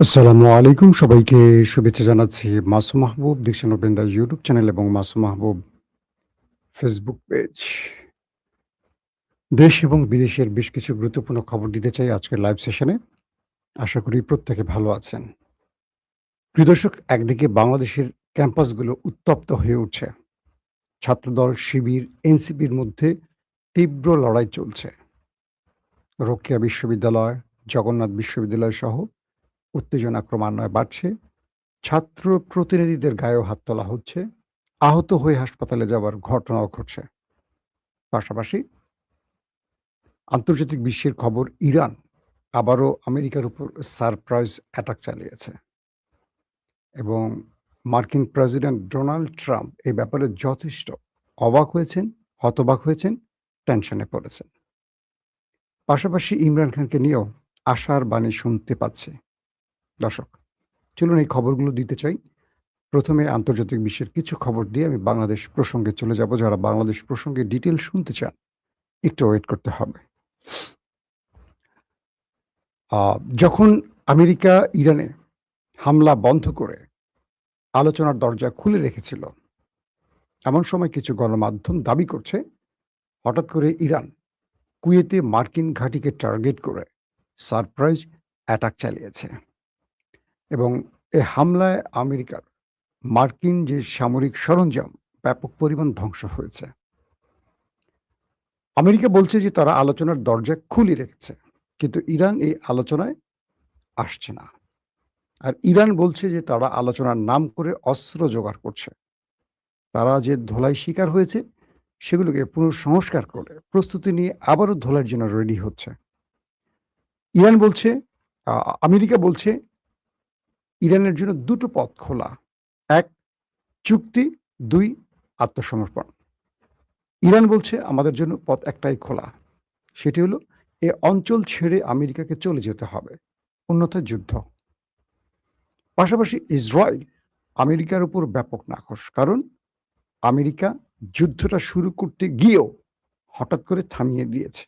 আসসালামু আলাইকুম। সবাইকে শুভেচ্ছা জানাচ্ছি। মাসুম মাহবুব দীক্ষা নবীন্দা ইউটিউব চ্যানেল এবং মাসুম মাহবুব ফেসবুক পেজ। দেশ এবং বিদেশের বেশ কিছু গুরুত্বপূর্ণ খবর দিতে চাই আজকের লাইভ সেশনে। আশা করি প্রত্যেকে ভালো আছেন। প্রিয় দর্শক, একদিকে বাংলাদেশের ক্যাম্পাসগুলো উত্তপ্ত হয়ে উঠছে। ছাত্রদল, শিবির, এনসিপির মধ্যে তীব্র লড়াই চলছে। রোকেয়া বিশ্ববিদ্যালয়, জগন্নাথ বিশ্ববিদ্যালয় সহ উত্তেজনা ক্রমান্বয়ে বাড়ছে। ছাত্র প্রতিনিধিদের গায়েও হাত তোলা হচ্ছে। আহত হয়ে হাসপাতালে যাওয়ার ঘটনাও ঘটছে। পাশাপাশি আন্তর্জাতিক বিশ্বের খবর, ইরান আবারও আমেরিকার উপর সারপ্রাইজ অ্যাটাক চালিয়েছে এবং মার্কিন প্রেসিডেন্ট ডোনাল্ড ট্রাম্প এই ব্যাপারে যথেষ্ট অবাক হয়েছেন, হতবাক হয়েছেন, টেনশনে পড়েছেন। পাশাপাশি ইমরান খানকে নিয়েও আশার বাণী শুনতে পাচ্ছি। দর্শক, চলুন এই খবরগুলো দিতে চাই। প্রথমে আন্তর্জাতিক বিশ্বের কিছু খবর দিয়ে আমি বাংলাদেশ প্রসঙ্গে চলে যাব। যারা বাংলাদেশ প্রসঙ্গে ডিটেল শুনতে চান, একটু ওয়েট করতে হবে। যখন আমেরিকা ইরানে হামলা বন্ধ করে আলোচনার দরজা খুলে রেখেছিল, এমন সময় কিছু গণমাধ্যম দাবি করছে হঠাৎ করে ইরান কুয়েতে মার্কিন ঘাঁটিকে টার্গেট করে সারপ্রাইজ অ্যাটাক চালিয়েছে এবং এ হামলায় আমেরিকার মার্কিন যে সামরিক সরঞ্জাম ব্যাপক পরিমাণ ধ্বংস হয়েছে। আমেরিকা বলছে যে তারা আলোচনার দরজা খুলে রেখেছে, কিন্তু ইরান এই আলোচনায় আসছে না। আর ইরান বলছে যে তারা আলোচনার নাম করে অস্ত্র জোগাড় করছে। তারা যে ধোলাই শিকার হয়েছে সেগুলোকে পুনঃসংস্কার করে প্রস্তুতি নিয়ে আবারও ধোলার জন্য রেডি হচ্ছে। ইরান বলছে, আমেরিকা বলছে ইরানের জন্য দুটো পথ খোলা: এক, চুক্তি; দুই, আত্মসমর্পণ। ইরান বলছে আমাদের জন্য পথ একটাই খোলা, সেটি হলো এ অঞ্চল ছেড়ে আমেরিকাকে চলে যেতে হবে, অন্যথায় যুদ্ধ। পাশাপাশি ইসরায়েল আমেরিকার উপর ব্যাপক নাখোশ, কারণ আমেরিকা যুদ্ধটা শুরু করতে গিয়েও হঠাৎ করে থামিয়ে দিয়েছে।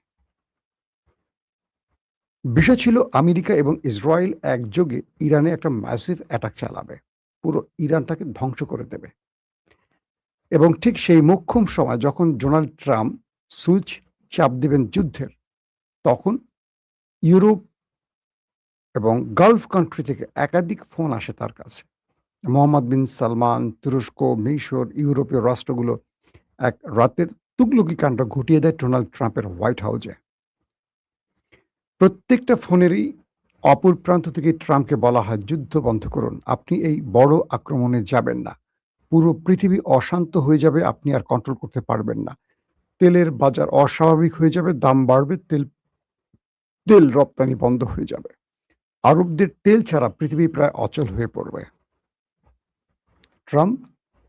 বিষয় ছিল আমেরিকা এবং ইসরায়েল একযোগে ইরানে একটা ম্যাসিভ অ্যাটাক চালাবে, পুরো ইরানটাকে ধ্বংস করে দেবে। এবং ঠিক সেই মোক্ষম সময় যখন ডোনাল্ড ট্রাম্প সুইচ চাপ দিবেন যুদ্ধের, তখন ইউরোপ এবং গালফ কান্ট্রি থেকে একাধিক ফোন আসে তার কাছে। মোহাম্মদ বিন সালমান, তুরস্ক, মিশর, ইউরোপীয় রাষ্ট্রগুলো এক রাতের তুগলকি কাণ্ড ঘটিয়ে দেয় ডোনাল্ড ট্রাম্পের হোয়াইট হাউসে। প্রত্যেকটা ফোনেরই অপর প্রান্ত থেকে ট্রাম্পকে বলা হয়, যুদ্ধ বন্ধ করুন, আপনি এই বড় আক্রমণে যাবেন না, পুরো পৃথিবী অশান্ত হয়ে যাবে, আপনি আর কন্ট্রোল করতে পারবেন না, তেলের বাজার অস্বাভাবিক হয়ে যাবে, দাম বাড়বে, তেল রপ্তানি বন্ধ হয়ে যাবে, আরবদের তেল ছাড়া পৃথিবী প্রায় অচল হয়ে পড়বে। ট্রাম্প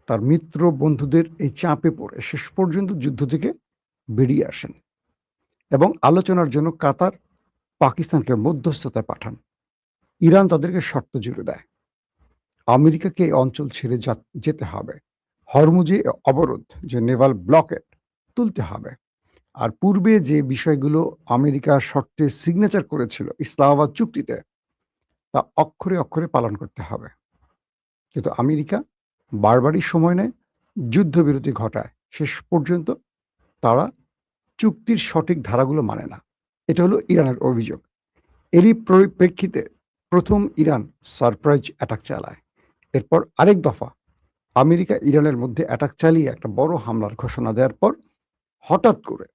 তার মিত্র বন্ধুদের এই চাপে পড়ে শেষ পর্যন্ত যুদ্ধ থেকে বেরিয়ে আসেন এবং আলোচনার জন্য কাতার, পাকিস্তানকে মধ্যস্থতায় পাঠান। ইরান তাদেরকে শর্ত জুড়ে দেয়, আমেরিকাকে এই অঞ্চল ছেড়ে যেতে হবে, হরমুজে অবরোধ, যে নেভাল ব্লকেট তুলতে হবে। আর পূর্বে যে বিষয়গুলো আমেরিকা শর্তে সিগনেচার করেছিল ইসলামাবাদ চুক্তিতে, তা অক্ষরে অক্ষরে পালন করতে হবে। কিন্তু আমেরিকা বারবারই সময় নেয়, যুদ্ধবিরতি ঘটায়, শেষ পর্যন্ত তারা চুক্তির সঠিক ধারাগুলো মানে না। এটা হলো ইরানের অভিযোগ। এরই পরিপ্রেক্ষিতে প্রথম ইরান সারপ্রাইজ অ্যাটাক চালায়। এরপর আরেক দফা আমেরিকা ইরানের মধ্যে অ্যাটাক চালিয়ে একটা বড় হামলার ঘোষণা দেওয়ার পর হঠাৎ করে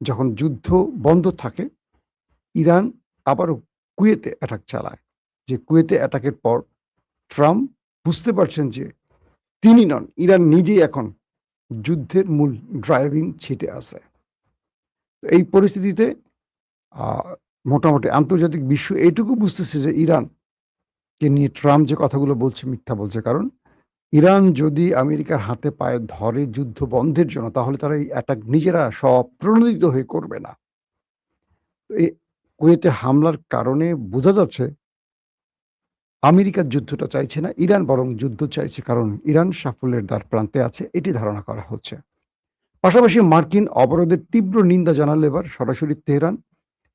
যখন যুদ্ধ বন্ধ থাকে, ইরান আবারও কুয়েতে অ্যাটাক চালায়। যে কুয়েতে অ্যাটাকের পর ট্রাম্প বুঝতে পারছেন যে তিনি নন, ইরান নিজেই এখন যুদ্ধের মূল ড্রাইভিং সিটে আছে। এই পরিস্থিতিতে মোটামুটি আন্তর্জাতিক বিশ্ব এইটুকু বুঝতেছে যে ইরানকে নিয়ে ট্রাম্প যে কথাগুলো বলছে মিথ্যা বলছে। কারণ ইরান যদি আমেরিকার হাতে পায়ে ধরে যুদ্ধ বন্ধের জন্য, তাহলে তারা এই অ্যাটাক নিজেরা স্বপ্রণোদিত হয়ে করবে না। এই কুয়েতে হামলার কারণে বোঝা যাচ্ছে আমেরিকা যুদ্ধটা চাইছে না, ইরান বরং যুদ্ধ চাইছে, কারণ ইরান সাফল্যের দ্বার প্রান্তে আছে, এটি ধারণা করা হচ্ছে। পাশাপাশি মার্কিন অবরোধের তীব্র নিন্দা জানালো এবার সরাসরি তেহরান।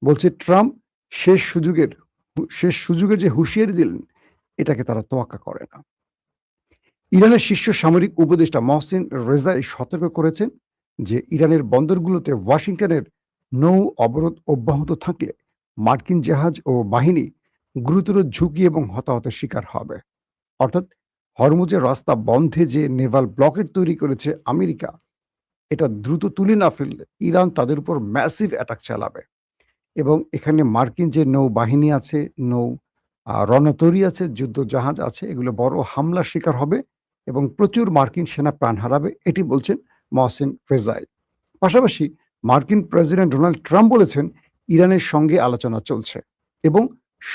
বলছে ট্রাম্প শেষ সুযোগের শেষ সুযোগে যে হুঁশিয়ারি দিলেন, এটাকে তারা তোয়াক্কা করে না। ইরানের শীর্ষ সামরিক উপদেষ্টা মহসিন রেজাই সতর্ক করেছেন যে ইরানের বন্দরগুলোতে ওয়াশিংটনের নৌ অবরোধ অব্যাহত থাকলে মার্কিন জাহাজ ও বাহিনী গুরুতর ঝুঁকি এবং হতাহতের শিকার হবে। অর্থাৎ হরমুজের রাস্তা বন্ধে যে নেভাল ব্লকেট তৈরি করেছে আমেরিকা, এটা দ্রুত তুলে না ফেললে ইরান তাদের উপর ম্যাসিভ অ্যাটাক চালাবে এবং এখানে মার্কিন যে নৌবাহিনী আছে, নৌ রণতরী আছে, যুদ্ধ জাহাজ আছে, এগুলো বড় হামলার শিকার হবে এবং প্রচুর মার্কিন সেনা প্রাণ হারাবে, এটি বলছেন মহসিন রেজাই। পাশাপাশি মার্কিন প্রেসিডেন্ট ডোনাল্ড ট্রাম্প বলেছেন ইরানের সঙ্গে আলোচনা চলছে এবং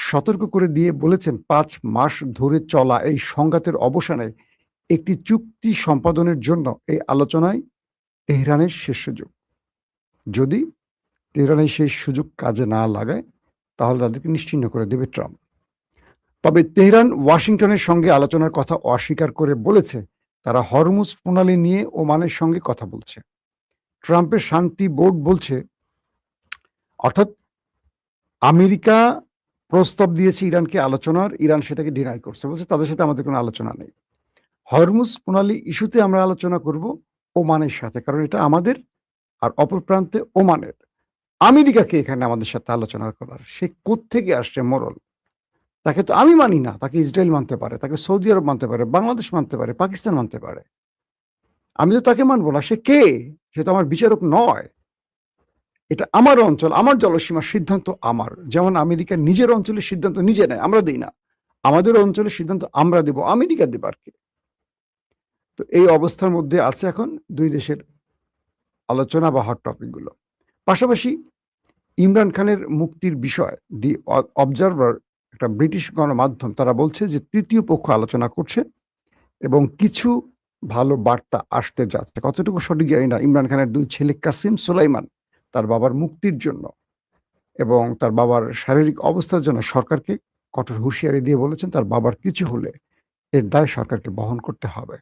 সতর্ক করে দিয়ে বলেছেন ৫ মাস ধরে চলা এই সংঘাতের অবসানে একটি চুক্তি সম্পাদনের জন্য এই আলোচনায় তেহরানের শেষ সুযোগ। যদি তেহরানের সেই সুযোগ কাজে না লাগায় তাহলে তাদেরকে নিশ্চিহ্ন করে দেবে ট্রাম্প। তবে তেহরান ওয়াশিংটনের সঙ্গে আলোচনার কথা অস্বীকার করে বলেছে তারা হরমুজ প্রণালী নিয়ে ওমানের সঙ্গে কথা বলছে। ট্রাম্পের শান্তি বোর্ড বলছে, অর্থাৎ আমেরিকা প্রস্তাব দিয়েছে ইরানকে আলোচনার, ইরান সেটাকে ডিনাই করছে, বলছে তাদের সাথে আমাদের কোনো আলোচনা নেই। হরমুজ প্রণালী ইস্যুতে আমরা আলোচনা করব ওমানের সাথে, কারণ এটা আমাদের, আর অপর প্রান্তে ওমানের। আমেরিকাকে এখানে আমাদের সাথে আলোচনা করার, সে কোত্থেকে আসছে মোরল? তাকে তো আমি মানি না, তাকে ইসরায়েল মানতে পারে, তাকে সৌদি আরব মানতে পারে, বাংলাদেশ মানতে পারে, পাকিস্তান মানতে পারে। আমি তো তাকে মানবো না। সে কে? সে তো আমার বিচারক নয়। এটা আমার অঞ্চল, আমার জলসীমার সিদ্ধান্ত আমার। যেমন আমেরিকা নিজের অঞ্চলের সিদ্ধান্ত নিজে নেয়, আমরা দেই না। আমাদের অঞ্চলের সিদ্ধান্ত আমরা দেব, আমেরিকা দেবে আর কি। তো এই অবস্থার মধ্যে আছে এখন দুই দেশের আলোচনা বা হট টপিকগুলো। পাশাপাশি ইমরান খানের মুক্তির বিষয় দি অবজারভার, একটা ব্রিটিশ গণমাধ্যম, তারা বলছে যে তৃতীয় পক্ষ আলোচনা করছে এবং কিছু ভালো বার্তা আসতে যাচ্ছে। কতটুকু সঠিক জানি না। ইমরান খানের 2 ছেলে কাসিম সুলাইমান তার বাবার মুক্তির জন্য এবং তার বাবার শারীরিক অবস্থার জন্য সরকারকে কঠোর হুঁশিয়ারি দিয়ে বলেছেন তার বাবার কিছু হলে এর দায় সরকারকে বহন করতে হবে।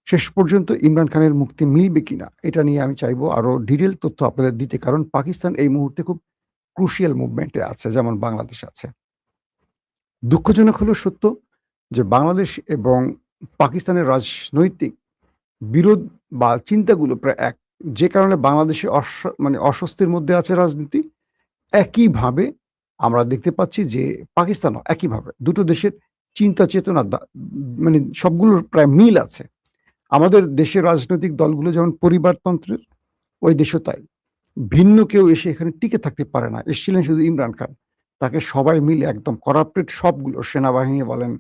শেষ পর্যন্ত ইমরান খানের মুক্তি মিলবে কিনা এটা নিয়ে আমি চাইবো আরো ডিটেইল তথ্য আপনাদের দিতে, কারণ পাকিস্তান এই মুহূর্তে খুব ক্রুশিয়াল মুভমেন্টে আছে, যেমন বাংলাদেশ আছে। দুঃখজনক হলেও সত্য যে বাংলাদেশ এবং পাকিস্তানের রাজনৈতিক বিরোধ বা চিন্তাগুলো প্রায় এক। যে কারণে বাংলাদেশে মানে অস্বস্তির মধ্যে আছে রাজনীতি। একইভাবে আমরা দেখতে পাচ্ছি যে পাকিস্তানও একইভাবে। দুটো দেশের চিন্তা চেতনা মানে সবগুলোর প্রায় মিল আছে। আমাদের দেশের রাজনৈতিক দলগুলো যেমন পরিবারতন্ত্রের, ওই দেশও তাই। ভিন্ন কেউ এসে এখানে টিকে থাকতে পারে না। এসছিলেন শুধু ইমরান খান। তাকে সবাই মিলে একদম করাপ্টেড সবগুলো, সেনাবাহিনী বলেন,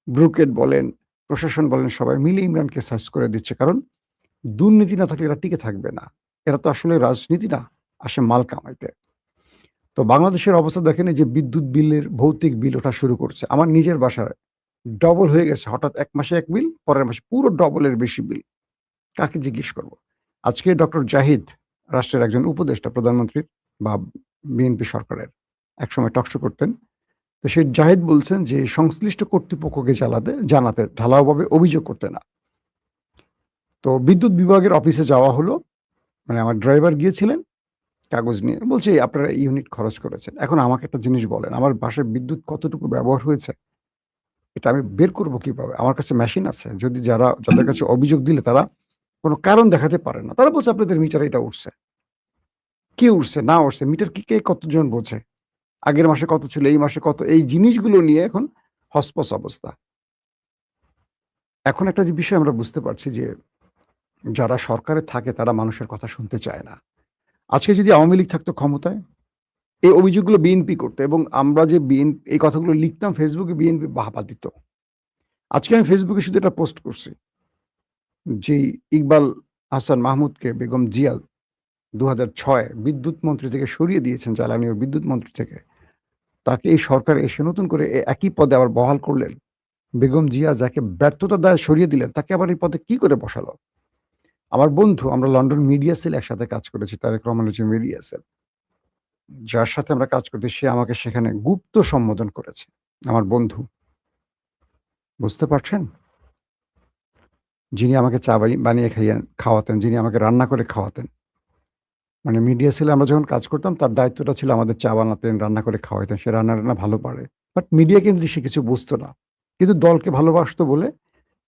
ব্রুকেট বলেন, প্রশাসন বলেন, সবাই মিলে ইমরানকে সার্চ করে দিচ্ছে। কারণ দুর্নীতি না থাকলে এরা টিকে থাকবে না। এরা তো আসলে রাজনীতি না, আসে মাল কামাইতে। তো বাংলাদেশের অবস্থা দেখেন, এই যে বিদ্যুৎ বিলের ভৌতিক বিল ওঠা শুরু করছে। আমার নিজের বাসায় ডবল হয়ে গেছে। হঠাৎ ১ মাসে ১ বিল, পরের মাসে পুরো ডবলের বেশি বিল। কাকে জিজ্ঞেস করব? আজকে ডক্টর জাহিদ, রাষ্ট্রের একজন উপদেষ্টা প্রধানমন্ত্রীর বা বিএনপি সরকারের, একসময় টকশো করতেন। তো সেই জাহিদ বলছেন যে সংশ্লিষ্ট কর্তৃপক্ষকে জানাতে ঢালাওভাবে অভিযোগ করতে না। তো বিদ্যুৎ বিভাগের অফিসে যাওয়া হলো, মানে আমার ড্রাইভার গিয়েছিলেন কাগজ নিয়ে, বলছে আপনারা এই ইউনিট খরচ করেছেন। এখন আমাকে একটা জিনিস বলেন, আমার বাসায় বিদ্যুৎ কতটুকু ব্যবহার হয়েছে এটা আমি বের করব কিভাবে? আমার কাছে মেশিন আছে। যদি যাদের কাছে অভিযোগ দিলে তারা কোনো কারণ দেখাতে পারে না, তারা বলছে আপনাদের মিটারে এটা উঠছে। কি উঠছে না উঠছে, মিটার কি কে কতজন বোঝে? আগের মাসে কত ছিল, এই মাসে কত, এই জিনিসগুলো নিয়ে এখন হসপস অবস্থা। এখন একটা যে বিষয় আমরা বুঝতে পারছি যে যারা সরকারে থাকে তারা মানুষের কথা শুনতে চায় না। আজকে যদি আওয়ামী লীগ থাকতো ক্ষমতায়, এই অভিযোগগুলো বিএনপি করতো এবং আমরা যে এই কথাগুলো লিখতাম ফেসবুকে, বিএনপি বাহবা দিত। আজকে আমি ফেসবুকে শুধু এটা পোস্ট করছি, যেই ইকবাল হাসান মাহমুদকে বেগম জিয়া ২০০৬ বিদ্যুৎ মন্ত্রী থেকে সরিয়ে দিয়েছেন, জ্বালানি ও বিদ্যুৎ মন্ত্রী থেকে। তাকে এই সরকার এসে নতুন করে একই পদে আবার বহাল করলেন। বেগম জিয়া যাকে ব্যর্থতার দায়ে সরিয়ে দিলেন, তাকে আবার এই পদে কি করে বসালো? আমার বন্ধু, আমরা লন্ডন মিডিয়া সেল একসাথে কাজ করেছি, তারেক রহমানের যে মিডিয়া সেল, যার সাথে আমরা কাজ করতে, সে আমাকে সেখানে গুপ্ত সম্বোধন করেছে। আমার বন্ধু, বুঝতে পারছেন? যিনি আমাকে চা বানিয়ে খাওয়াতেন, যিনি আমাকে রান্না করে খাওয়াতেন, মানে মিডিয়া সেলে আমরা যখন কাজ করতাম তার দায়িত্বটা ছিল আমাদের চা বানাতেন, রান্না করে খাওয়াইতেন। সে রান্না-টান্না ভালো পারে। বাট মিডিয়া কেন্দ্রিক সে কিছু বুঝতো না। কিন্তু দলকে ভালোবাসতো বলে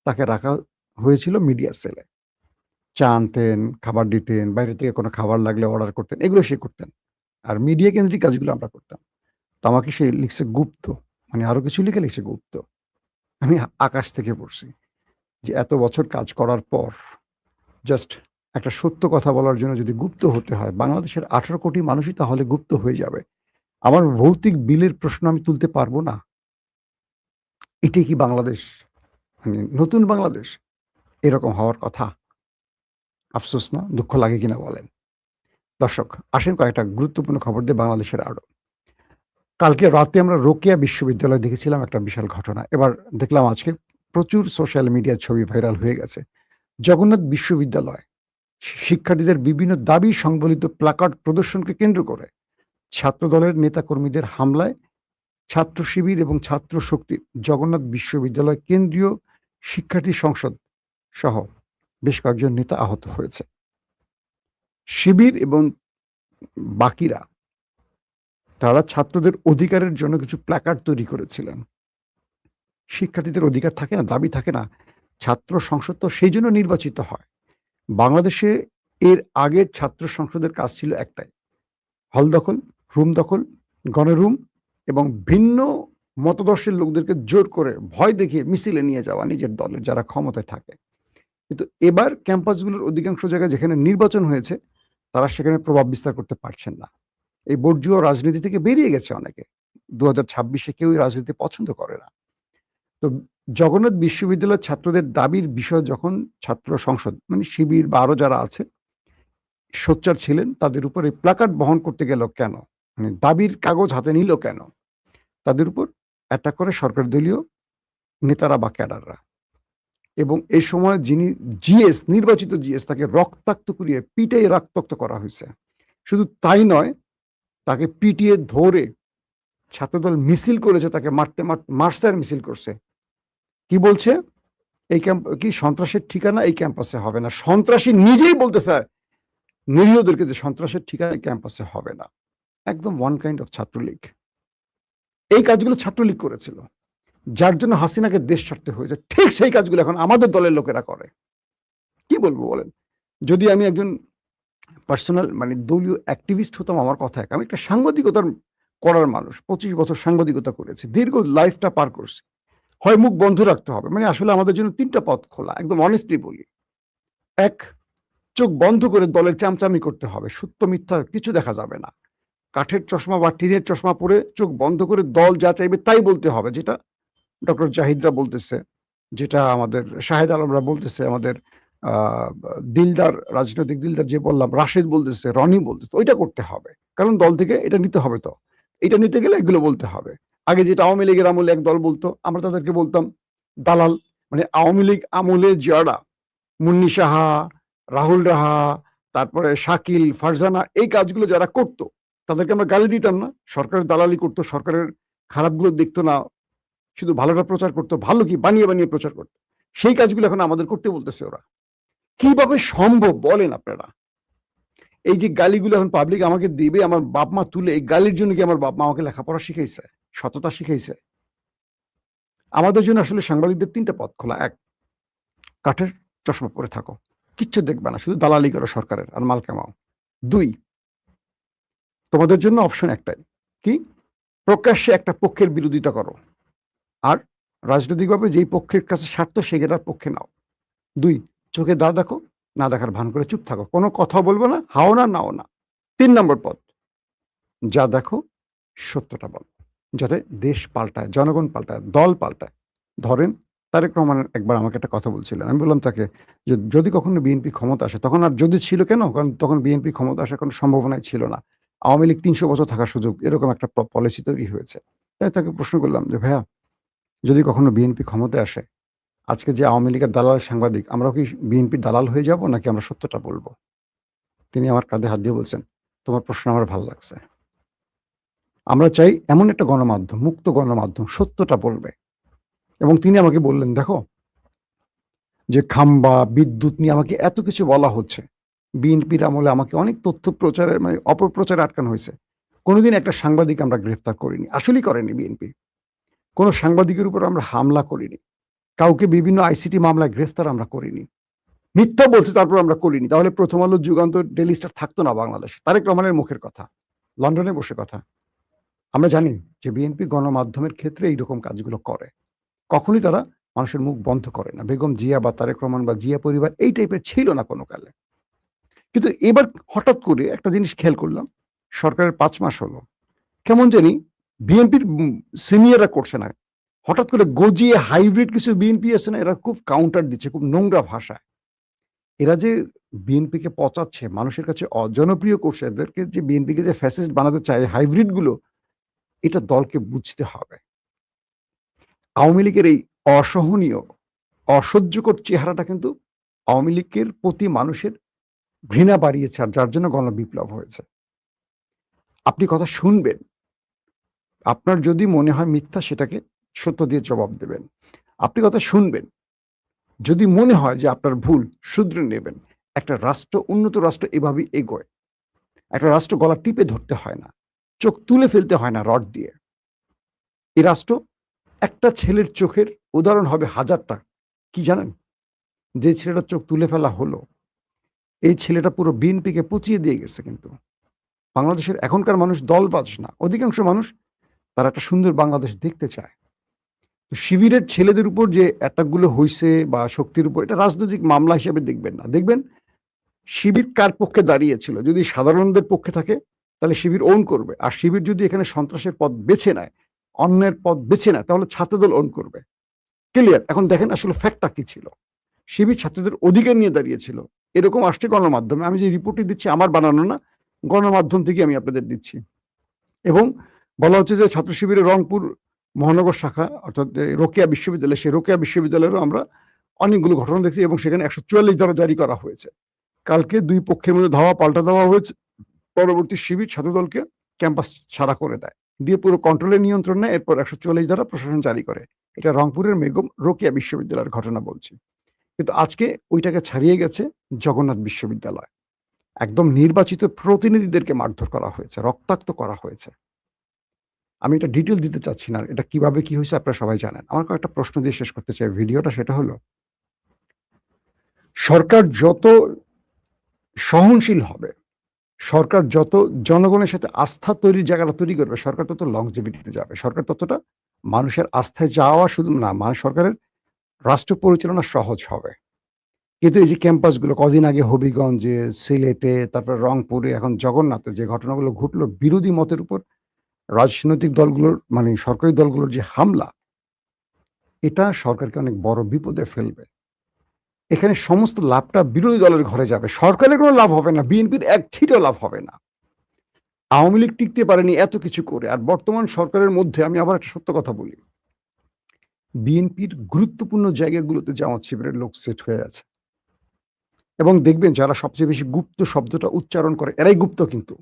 তাকে রাখা হয়েছিল মিডিয়া সেলে। চা আনতেন, খাবার দিতেন, বাইরে থেকে কোনো খাবার লাগলে অর্ডার করতেন। এগুলো সে করতেন। আর মিডিয়া কেন্দ্রিক কাজগুলো আমরা করতাম। তো আমাকে সে লিখছে গুপ্ত। মানে আরো কিছু লিখছে গুপ্ত। আমি আকাশ থেকে পড়ছি যে এত বছর কাজ করার পর জাস্ট একটা সত্য কথা বলার জন্য যদি গুপ্ত হতে হয়, বাংলাদেশের ১৮ কোটি মানুষই তাহলে গুপ্ত হয়ে যাবে। আমার ভৌতিক বিলের প্রশ্ন আমি তুলতে পারব না। এটাই কি বাংলাদেশ? মানে নতুন বাংলাদেশ? এরকম হওয়ার কথা। আফসোস না? দুঃখ লাগে কিনা বলেন? দর্শক, আসেন কয়েকটা গুরুত্বপূর্ণ খবর দিয়ে বাংলাদেশের আরো। কালকে রাতে আমরা রোকেয়া বিশ্ববিদ্যালয়ে দেখেছিলাম একটা বিশাল ঘটনা। এবার দেখলাম আজকে প্রচুর সোশ্যাল মিডিয়ায় ছবি ভাইরাল হয়ে গেছে। জগন্নাথ বিশ্ববিদ্যালয় শিক্ষার্থীদের বিভিন্ন দাবি সংবলিত প্ল্যাকার্ড প্রদর্শনকে কেন্দ্র করে ছাত্রদলের নেতাকর্মীদের হামলায় ছাত্র শিবির এবং ছাত্র শক্তির জগন্নাথ বিশ্ববিদ্যালয় কেন্দ্রীয় শিক্ষার্থী সংসদ সহ বেশ কয়েকজন নেতা আহত হয়েছে। শিবির এবং বাকিরা তারা ছাত্রদের অধিকারের জন্য কিছু প্ল্যাকার্ড তৈরি করেছিলেন। শিক্ষার্থীদের অধিকার থাকে না, দাবি থাকে না। ছাত্র সংসদ তো সেই জন্য নির্বাচিত হয়। বাংলাদেশে এর আগের ছাত্র সংসদের কাজ ছিল একটাই, হল দখল, রুম দখল, গণরুম এবং ভিন্ন মতদর্শের লোকদেরকে জোর করে ভয় দেখিয়ে মিছিলে নিয়ে যাওয়া নিজের দলের যারা ক্ষমতায় থাকে। কিন্তু এবার ক্যাম্পাসগুলোর অধিকাংশ জায়গায় যেখানে নির্বাচন হয়েছে তারা সেখানে প্রভাব বিস্তার করতে পারছেন না। এই বর্জীয় রাজনীতি থেকে বেরিয়ে গেছে অনেকে। ২০২৬-এ কেউই রাজনীতি পছন্দ করে না। তো জগন্নাথ বিশ্ববিদ্যালয়ের ছাত্রদের দাবির বিষয় যখন ছাত্র সংসদ মানে শিবির বা আরো যারা আছে সোচ্চার ছিলেন, তাদের উপর এই প্ল্যাকার্ড বহন করতে গেল কেন? মানে দাবির কাগজ হাতে নিল কেন? তাদের উপর অ্যাটাক করে সরকারি দলীয় নেতারা বা ক্যাডাররা। এবং এই সময় যিনি জিএস, নির্বাচিত জিএস, তাকে রক্তাক্ত করিয়ে পিটিয়ে রক্তাক্ত করা হয়েছে। শুধু তাই নয়, তাকে পিটিয়ে ধরে ছাত্রদল মিছিল করেছে, তাকে মার্চার মিছিল করছে। কি বলছে? এই কি সন্ত্রাসের ঠিকানা এই ক্যাম্পাসে হবে না। সন্ত্রাসী নিজেই বলতেছে নিরীহদেরকে যে সন্ত্রাসের ঠিকানা এই ক্যাম্পাসে হবে না। একদম ওয়ান কাইন্ড অফ ছাত্রলীগ। এই কাজগুলো ছাত্রলীগ করেছিল, যার জন্য হাসিনাকে দেশ ছাড়তে হয়েছে। ঠিক সেই কাজগুলো এখন আমাদের দলের লোকেরা করে। কি বলবো বলেন? যদি আমি একজন পার্সোনাল মানে দলীয় অ্যাক্টিভিস্ট হতাম, আমার কথা এক। আমি একটা সাংবাদিকতার করার মানুষ। ২৫ বছর সাংবাদিকতা করেছি। দীর্ঘ লাইফটা পার করছি। হয় মুখ বন্ধ রাখতে হবে। মানে আসলে আমাদের জন্য ৩ টা পথ খোলা। একদম অনেস্টলি বলি। ১, চোখ বন্ধ করে দলের চামচামি করতে হবে। সত্য মিথ্যা কিছু দেখা যাবে না। কাঠের চশমা বা টিনের চশমা পরে চোখ বন্ধ করে দল যা চাইবে তাই বলতে হবে। যেটা ডক্টর জাহিদরা বলতেছে, যেটা আমাদের শাহেদ আলমরা বলতেছে, আমাদের দিলদার, রাজনৈতিক দিলদার যে বললাম, রাশেদ বলতেছে, রনি বলতেছে, ওইটা করতে হবে। কারণ দল থেকে এটা নিতে হবে তো। এটা নিতে গেলে এগুলো বলতে হবে। আগে যেটা আওয়ামী লীগের আমলে এক দল বলতো, আমরা তাদেরকে বলতাম দালাল। মানে আওয়ামী লীগ আমলে যারা মুন্নি সাহা, রাহুল রাহা, তারপরে শাকিল, ফারজানা এই কাজগুলো যারা করতো তাদেরকে আমরা গালি দিতাম না। সরকারের দালালি করতো, সরকারের খারাপগুলো দেখতো না, শুধু ভালোটা প্রচার করতো। ভালো কি বানিয়ে বানিয়ে প্রচার করতো। সেই কাজগুলো এখন আমাদের করতে বলতেছে ওরা। কিভাবে সম্ভব বলেন আপনারা? এই যে গালিগুলো এখন পাবলিক আমাকে দিবে, আমার বাপ মা তুলে, এই গালির জন্য কি আমার বাপ মা আমাকে লেখাপড়া শিখাইছে, সততা শিখাইছে? আমাদের জন্য আসলে সাংবাদিকদের ৩ টা পথ খোলা। ১, কাঠের চশমা পরে থাকো, কিচ্ছু দেখবে না, শুধু দালালি করো সরকারের আর মাল কামাও। ২, তোমাদের জন্য অপশন একটাই, কি? প্রকাশ্যে একটা পক্ষের বিরোধিতা করো, আর রাজনৈতিকভাবে যেই পক্ষের কাছে স্বার্থ সেটার পক্ষে নাও। ২, চোখে দা দেখো, না দেখার ভান করে চুপ থাকো, কোনো কথা বলবো না, হাও না, নাও না। ৩ নম্বর পথ, যা দেখো সত্যটা বলো, যাতে দেশ পাল্টায়, জনগণ পাল্টায়, দল পাল্টায়। ধরেন তারেক রহমান একবার আমাকে একটা কথা বলছিলেন। আমি বললাম তাকে যে যদি কখনো বিএনপি ক্ষমতা আসে, তখন আর যদি ছিল কেন? কারণ তখন বিএনপি ক্ষমতা আসার কোনো সম্ভাবনাই ছিল না। আওয়ামী লীগ ৩০০ বছর থাকার সুযোগ, এরকম একটা পলিসি তৈরি হয়েছে। তাই তাকে প্রশ্ন করলাম যে ভাইয়া, যদি কখনো বিএনপি ক্ষমতায় আসে, আজকে যে আওয়ামী লীগের দালাল সাংবাদিক, আমরাও কি বিএনপির দালাল হয়ে যাব নাকি আমরা সত্যটা বলবো? তিনি আমার কাঁধে হাত দিয়ে বলছেন, তোমার প্রশ্ন আমার ভালো লাগছে। আমরা চাই এমন একটা গণমাধ্যম, মুক্ত গণমাধ্যম, সত্যটা বলবে। এবং তিনি আমাকে বললেন, দেখো যে খাম্বা, বিদ্যুৎ নিয়ে আমাকে এত কিছু বলা হচ্ছে, বিএনপির আমলে আমাকে অনেক তথ্য প্রচারের মানে অপপ্রচারে আটকানো হয়েছে। কোনোদিন একটা সাংবাদিক আমরা গ্রেফতার করিনি। আসলেই করেনি বিএনপি। কোনো সাংবাদিকের উপর আমরা হামলা করিনি। কাউকে বিভিন্ন আইসিটি মামলায় গ্রেফতার আমরা করিনি। মিথ্যা বলছে তারপর আমরা করিনি। তাহলে 'প্রথম আলো', 'যুগান্তর', 'ডেইলি স্টার' থাকতো না বাংলাদেশে। তারেক রহমানের মুখের কথা। লন্ডনে বসে কথা। আমরা জানি যে বিএনপি গণমাধ্যমের ক্ষেত্রে এইরকম কাজগুলো করে। কখনোই তারা মানুষের মুখ বন্ধ করে না। বেগম জিয়া বা তারেক রহমান বা জিয়া পরিবার এই টাইপের ছিল না কোনো কালে। কিন্তু এবার হঠাৎ করে একটা জিনিস খেয়াল করলাম, সরকারের ৫ মাস হলো। কেমন জানি বিএনপির সিনিয়ররা করছে না। হঠাৎ করে গজিয়ে হাইব্রিড কিছু বিএনপি আছে না, এরা খুব কাউন্টার দিচ্ছে খুব নোংরা ভাষায়। এরা যে বিএনপিকে পচাচ্ছে, মানুষের কাছে অজনপ্রিয় করছে, এদেরকে যে বিএনপিকে যে ফ্যাসিস্ট বানাতে চায় হাইব্রিড গুলো, এটা দলকে বুঝতে হবে। আওয়ামী লীগের এই অসহনীয়, অসহ্যকর চেহারাটা কিন্তু আওয়ামী লীগের প্রতি মানুষের ঘৃণা বাড়িয়েছে, আর যার জন্য গণবিপ্লব হয়েছে। আপনি কথা শুনবেন। আপনার যদি মনে হয় মিথ্যা, সেটাকে সত্য দিয়ে জবাব দেবেন। আপনি কথা শুনবেন। যদি মনে হয় যে আপনার ভুল, শুধরে নেবেন। একটা রাষ্ট্র, উন্নত রাষ্ট্র এভাবেই এগোয়। একটা রাষ্ট্র গলা টিপে ধরতে হয় না। চোখ তুলে ফেলতে হয় না রড দিয়ে। এই রাষ্ট্র একটা ছেলের চোখের উদাহরণ হবে হাজারটা। কি জানেন? যে ছেলেটার চোখ তুলে ফেলা হলো, এই ছেলেটা পুরো বিএনপিকে পচিয়ে দিয়ে গেছে কিন্তু। বাংলাদেশের এখনকার মানুষ দলবাজ না। অধিকাংশ মানুষ তারা একটা সুন্দর বাংলাদেশ দেখতে চায়। তো শিবিরের ছেলেদের উপর যে অ্যাটাকগুলো হইছে বা শক্তির উপর, এটা রাজনৈতিক মামলা হিসেবে দেখবেন না। দেখবেন শিবির কার পক্ষে দাঁড়িয়েছিল। যদি সাধারণদের পক্ষে থাকে তাহলে শিবির ওন করবে। আর শিবির যদি এখানে সন্ত্রাসের পথ বেছে নেয়, অন্যের পথ বেছে নেয়, তাহলে ছাত্রদল ওন করবে। ক্লিয়ার? এখন দেখেন আসলে ফ্যাক্টটা কি ছিল। শিবির ছাত্রদের অধিকার নিয়ে দাঁড়িয়েছিল। এরকম আসছে গণমাধ্যমে। আমি যে রিপোর্টটি দিচ্ছি আমার বানানো না, গণমাধ্যম থেকে আমি আপনাদের দিচ্ছি। এবং বলা হচ্ছে যে ছাত্র শিবিরের রংপুর মহানগর শাখা অর্থাৎ রোকেয়া বিশ্ববিদ্যালয়, সেই রোকেয়া বিশ্ববিদ্যালয়েরও আমরা অনেকগুলো ঘটনা দেখছি এবং সেখানে ১৪৪ ধারা জারি করা হয়েছে। কালকে ২ পক্ষের মধ্যে ধাওয়া পাল্টা দেওয়া হয়েছে। পরবর্তী শিবির ছাত্রদলকে ক্যাম্পাস ছাড়া করে দেয়। দিয়ে পুরো কন্ট্রোলের নিয়ন্ত্রণ নেয়। এরপর ১৪৪ ধারা প্রশাসন জারি করে। এটা রংপুরের রোকেয়া বিশ্ববিদ্যালয়ের ঘটনা বলছি। কিন্তু আজকে ওইটাকে ছাড়িয়ে গেছে জগন্নাথ বিশ্ববিদ্যালয়। একদম নির্বাচিত প্রতিনিধিদেরকে মারধর করা হয়েছে, রক্তাক্ত করা হয়েছে। আমি এটা ডিটেইল দিতে চাচ্ছি না। এটা কিভাবে কি হইছে আপনারা সবাই জানেন। আমার কয়েকটা প্রশ্ন দিয়ে শেষ করতে চাই ভিডিওটা, সেটা হলো সরকার যত সহনশীল হবে, সরকার যত জনগণের সাথে আস্থা তৈরির জায়গাটা তৈরি করবে, সরকার তত লংজিভিটিতে যাবে। সরকার ততটা মানুষের আস্থায় যাওয়া শুধু না, সরকারের রাষ্ট্র পরিচালনা সহজ হবে। কিন্তু এই যে ক্যাম্পাসগুলো কদিন আগে হবিগঞ্জে, সিলেটে, তারপরে রংপুরে, এখন জগন্নাথে যে ঘটনাগুলো ঘটলো বিরোধী মতের উপর রাজনৈতিক দলগুলোর মানে সরকারি দলগুলোর যে হামলা, এটা সরকারকে অনেক বড় বিপদে ফেলবে। এখানে সমস্ত লাভটা বিরোধী দলের ঘরে যাবে। সরকারের কোনো লাভ হবে না। বিএনপির এক ছিটেও লাভ হবে না। আওয়ামী লীগ টিকতে পারেনি এত কিছু করে। আর বর্তমান সরকারের মধ্যে আমি আবার একটা সত্য কথা বলি। বিএনপির গুরুত্বপূর্ণ জায়গাগুলোতে জামাত শিবিরের লোক সেট হয়ে আছে। এবং দেখবেন যারা সবচেয়ে বেশি গুপ্ত শব্দটা উচ্চারণ করে এরাই গুপ্ত কিন্তু।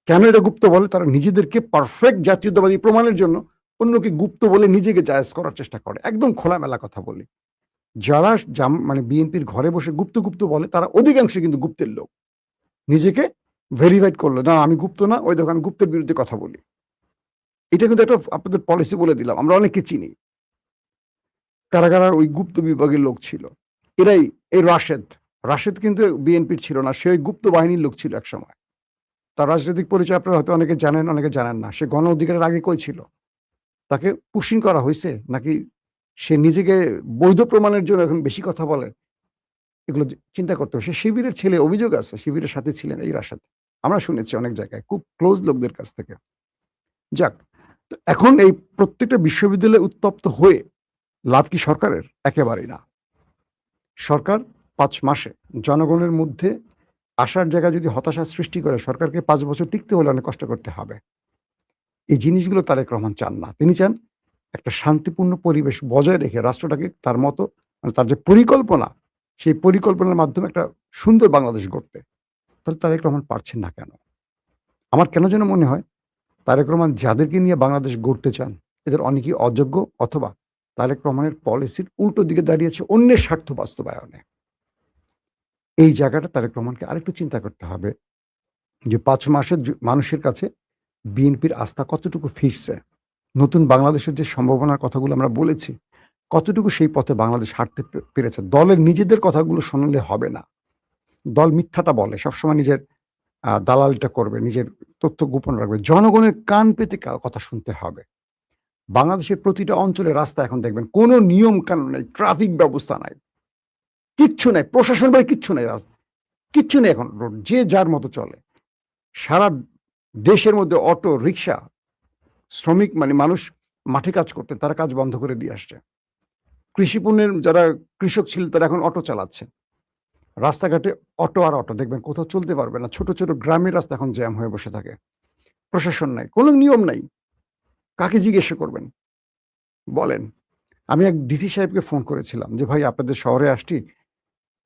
কেন এটা গুপ্ত বলে? তারা নিজেদেরকে পারফেক্ট জাতীয়তাবাদী প্রমাণের জন্য অন্যকে গুপ্ত বলে নিজেকে জায়েজ করার চেষ্টা করে। একদম খোলামেলা কথা বলি। যারা মানে বিএনপির ঘরে বসে গুপ্ত বলে তারা অধিকাংশই কিন্তু গুপ্তের লোক। নিজেকে ভেরিফাইড করলো, না আমি গুপ্ত না, ওই দেখো আমি গুপ্তের বিরুদ্ধে কথা বলি। এটা কিন্তু একটা আপনাদের পলিসি বলে দিলাম। আমরা অনেককে চিনি। কারা ওই গুপ্ত বিভাগের লোক ছিল। এরাই এই রাশেদ কিন্তু বিএনপির ছিল না। সে ওই গুপ্ত বাহিনীর লোক ছিল একসময়। তার রাজনৈতিক পরিচয় আপনারা হয়তো অনেকে জানেন, অনেকে জানেন না। সে গণ অধিকারের আগে কই ছিল? তাকে পুশিং করা হইছে? নাকি সে নিজেকে বৈধ প্রমাণের জন্য এখন বেশি কথা বলে? এগুলো চিন্তা করতে হবে। সে শিবিরের ছেলে, অভিযোগ আছে শিবিরের সাথে ছিলেন এই রাশেদ। আমরা শুনেছি অনেক জায়গায় খুব ক্লোজ লোকদের কাছ থেকে। যাক, তো এখন এই প্রত্যেকটা বিশ্ববিদ্যালয়ে উত্তপ্ত হয়ে লাভ কি সরকারের? একেবারেই না। সরকার ৫ মাসে জনগণের মধ্যে আশার জায়গায় যদি হতাশা সৃষ্টি করে, সরকারকে ৫ বছর টিকতে হলে অনেক কষ্ট করতে হবে। এই জিনিসগুলো তারেক রহমান চান না। তিনি চান একটা শান্তিপূর্ণ পরিবেশ বজায় রেখে রাষ্ট্রটাকে তার মতো মানে তার যে পরিকল্পনা, সেই পরিকল্পনার মাধ্যমে একটা সুন্দর বাংলাদেশ গড়তে। তাহলে তারেক রহমান পারছেন না কেন? আমার কেন যেন মনে হয় তারেক রহমান যাদেরকে নিয়ে বাংলাদেশ গড়তে চান, এদের অনেকেই অযোগ্য অথবা তারেক রহমানের পলিসির উল্টো দিকে দাঁড়িয়েছে অন্যের স্বার্থ বাস্তবায়নে। এই জায়গাটা তারেক রহমানকে আরেকটু চিন্তা করতে হবে যে ৫ মাসের মানুষের কাছে বিএনপির আস্থা কতটুকু ফিরছে। নতুন বাংলাদেশের যে সম্ভাবনার কথাগুলো আমরা বলেছি, কতটুকু সেই পথে বাংলাদেশ হাঁটতে পেরেছে। দলের নিজেদের কথাগুলো শুনলে হবে না। দল মিথ্যাটা বলে। সবসময় নিজের দালালিটা করবে, নিজের তথ্য গোপন রাখবে। জনগণের কান পেতে কথা শুনতে হবে। বাংলাদেশের প্রতিটা অঞ্চলে রাস্তা এখন দেখবেন কোনো নিয়ম কানুন নাই, ট্রাফিক ব্যবস্থা নাই। কিচ্ছু নাই। প্রশাসন বলে কিচ্ছু নাই। কিচ্ছু নেই এখন। রোড যে যার মতো চলে। সারা দেশের মধ্যে অটো, রিক্সা, শ্রমিক মানে মানুষ মাঠে কাজ করতেন, তারা কাজ বন্ধ করে দিয়ে আসছে। কৃষিপণ্যের যারা কৃষক ছিল তারা এখন অটো চালাচ্ছে। রাস্তাঘাটে অটো আর অটো দেখবেন কোথাও চলতে পারবে না। ছোট, ছোট গ্রামের রাস্তা এখন জ্যাম হয়ে বসে থাকে। প্রশাসন নাই, কোনো নিয়ম নাই। কাকে জিজ্ঞাসা করবেন? বলেন। আমি এক ডিসি সাহেবকে ফোন করেছিলাম যে, "ভাই আপনাদের শহরে আসছি।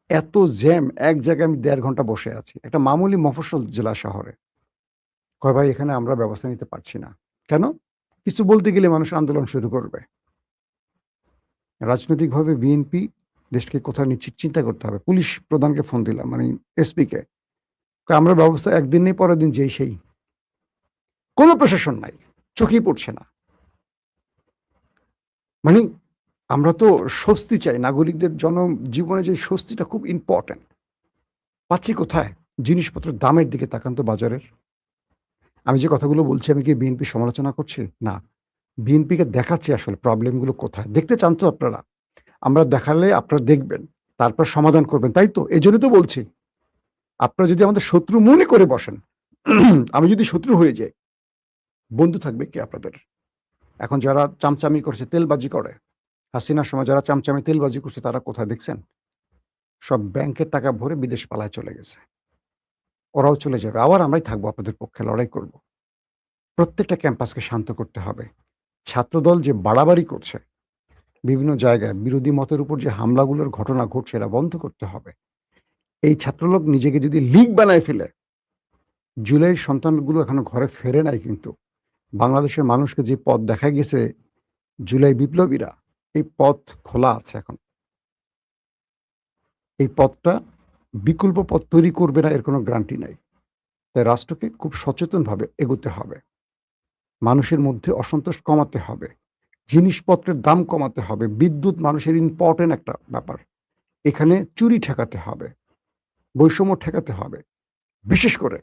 এত জ্যাম, এক জায়গায় আমি ১.৫ ঘন্টা বসে আছি।" একটা মামুলি মফস্বল জেলা শহরে। কয়, "ভাই এখানে আমরা ব্যবস্থা নিতে পারছি না।" কেন? কিছু বলতে গেলে মানুষ আন্দোলন শুরু করবে। রাজনৈতিকভাবে বিএনপি দেশকে কোথায় নিচ্ছে চিন্তা করতে হবে। পুলিশ প্রধানকে ফোন দিলাম, মানে এসপিকে। কয়, "আমরা ব্যবস্থা একদিন নেই, পরের দিন যেই সেই।" কোনো প্রশাসন নাই। চোখেই পড়ছে না। মানে আমরা তো স্বস্তি চাই। নাগরিকদের জনজীবনে যে স্বস্তিটা খুব ইম্পোর্টেন্ট। পাচ্ছি কোথায়? জিনিসপত্রের দামের দিকে তাকান তো বাজারের। আমি যে কথাগুলো বলছি আমি কি বিএনপির সমালোচনা করছি? না। বিএনপিকে দেখাচ্ছি আসলে প্রবলেমগুলো কোথায়। দেখতে চান তো আপনারা? আমরা দেখালে আপনারা দেখবেন। তারপর সমাধান করবেন, তাই তো? এজন্যই তো বলছি। আপনারা যদি আমাদের শত্রু মনে করে বসেন, আমি যদি শত্রু হয়ে যাই, বন্ধু থাকবে কে আপনাদের? এখন যারা চামচামি করছে, তেলবাজি করে, হাসিনার সময় যারা চামচামি তেলবাজি করছে তারা কোথায় দেখছেন? সব ব্যাংকের টাকা ভরে বিদেশ পালায় চলে গেছে। ওরাও চলে যাবে। আবার আমরাই থাকবো আপনাদের পক্ষে লড়াই করব। প্রত্যেকটা ক্যাম্পাসকে শান্ত করতে হবে। ছাত্রদল যে বাড়াবাড়ি করছে, বিভিন্ন জায়গায় বিরোধী মতের উপর যে হামলাগুলোর ঘটনা ঘটছে এরা বন্ধ করতে হবে। এই ছাত্রলোক নিজেকে যদি লীগ বানায় ফেলে, জুলাইয়ের সন্তানগুলো এখনো ঘরে ফেরে নাই কিন্তু। বাংলাদেশের মানুষকে যে পথ দেখা গেছে জুলাই বিপ্লবীরা, এই পথ খোলা আছে এখন। এই পথটা বিকল্প পথ তৈরি করবে না এর কোনো গ্যারান্টি নাই। তাই রাষ্ট্রকে খুব সচেতনভাবে এগোতে হবে। মানুষের মধ্যে অসন্তোষ কমাতে হবে। জিনিসপত্রের দাম কমাতে হবে। বিদ্যুৎ মানুষের ইম্পর্টেন্ট একটা ব্যাপার। এখানে চুরি ঠেকাতে হবে। বৈষম্য ঠেকাতে হবে। বিশেষ করে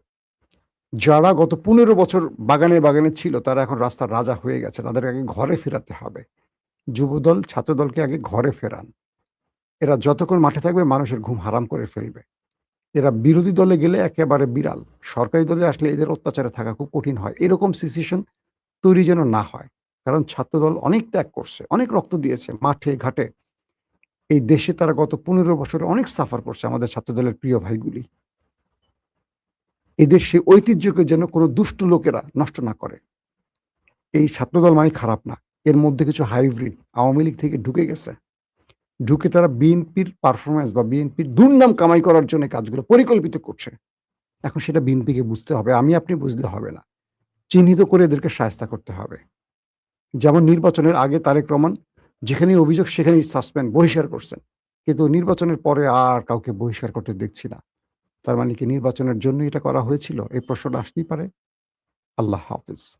যারা গত ১৫ বছর বাগানে, বাগানে ছিল তারা এখন রাস্তার রাজা হয়ে গেছে। তাদের আগে ঘরে ফেরাতে হবে। যুবদল, ছাত্রদলকে আগে ঘরে ফেরান। এরা যতক্ষণ মাঠে থাকবে মানুষের ঘুম হারাম করে ফেলবে। এরা বিরোধী দলে গেলে একেবারে বিড়াল। সরকারি দলে আসলে এদের অত্যাচারে থাকা খুব কঠিন হয়। এরকম সিচুয়েশন তৈরি যেন না হয়। কারণ ছাত্রদল অনেক ত্যাগ করছে, অনেক রক্ত দিয়েছে মাঠে ঘাটে। এই দেশে তারা গত ১৫ বছরে অনেক সাফার করছে আমাদের ছাত্রদলের প্রিয় ভাইগুলি। এদের সেই ঐতিহ্যকে যেন কোনো দুষ্ট লোকেরা নষ্ট না করে। এই ছাত্রদল মানে খারাপ না। এর মধ্যে কিছু হাইব্রিড আওয়ামী লীগ থেকে ঢুকে গেছে। ঢুকে তারা বিএনপির পারফরম্যান্স বা বিএনপির দুর্নাম কামাই করার জন্য কাজগুলো পরিকল্পিত করছে। এখন সেটা বিএনপিকে বুঝতে হবে। আমি আপনি বুঝলে হবে না। চিহ্নিত করে এদেরকে শায়েস্তা করতে হবে। যেমন নির্বাচনের আগে তারেক রহমান যেখানেই অভিযোগ সেখানেই সাসপেন্ড, বহিষ্কার করছেন। কিন্তু নির্বাচনের পরে আর কাউকে বহিষ্কার করতে দেখছি না। তার মানে কি নির্বাচনের জন্যই এটা করা হয়েছিল? এই প্রশ্নটা আসতেই পারে। আল্লাহ হাফেজ।